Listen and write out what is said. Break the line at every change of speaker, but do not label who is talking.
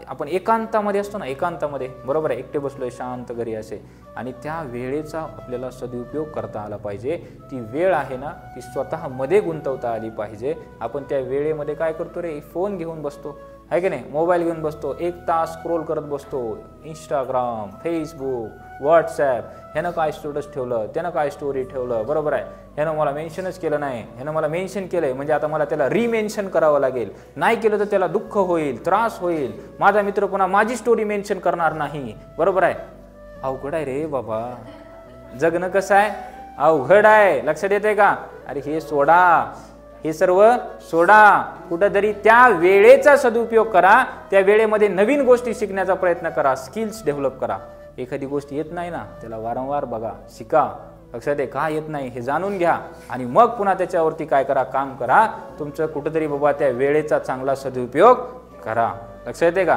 आपण एकांतामध्ये असतो ना, एकांतामध्ये बरोबर आहे, एकटे बसलोय शांत घरी असे आणि त्या वेळेचा आपल्याला सदुपयोग करता आला पाहिजे। ती वेळ आहे ना, ती स्वतः मध्ये गुंतवता आली पाहिजे। आपण त्या वेळेमध्ये काय करतो रे, फोन घेऊन बसतो है की नाही, मोबाईल घेऊन बसतो, 1 तास स्क्रोल करत बसतो, इंस्टाग्राम, फेसबुक, व्हॉट्सॲप, ह्यानं काय स्टेटस ठेवलं, त्यानं काय स्टोरी ठेवलं, बरोबर आहे, ह्यानं मला मेन्शनच केलं नाही, ह्यानं मला मेन्शन केलंय म्हणजे आता मला त्याला रिमेन्शन करावं लागेल, नाही केलं तर त्याला दुःख होईल, त्रास होईल, माझा मित्र पुन्हा माझी स्टोरी मेन्शन करणार नाही, बरोबर आहे। अवघड आहे रे बाबा, जगणं कसं आहे, अवघड आहे, लक्षात येते का? अरे हे सोडा, हे सर्व सोडा, कुठेतरी त्या वेळेचा सदुपयोग करा, त्या वेळेमध्ये नवीन गोष्टी शिकण्याचा प्रयत्न करा, स्किल्स डेव्हलप करा। एखादी गोष्ट येत नाही ना, त्याला वारंवार बघा, शिका, लक्षात आहे का येत नाही हे जाणून घ्या आणि मग पुन्हा त्याच्यावरती काय करा, काम करा, तुमचं कुठेतरी बाबा त्या वेळेचा चांगला सदुपयोग करा, लक्षात येते का?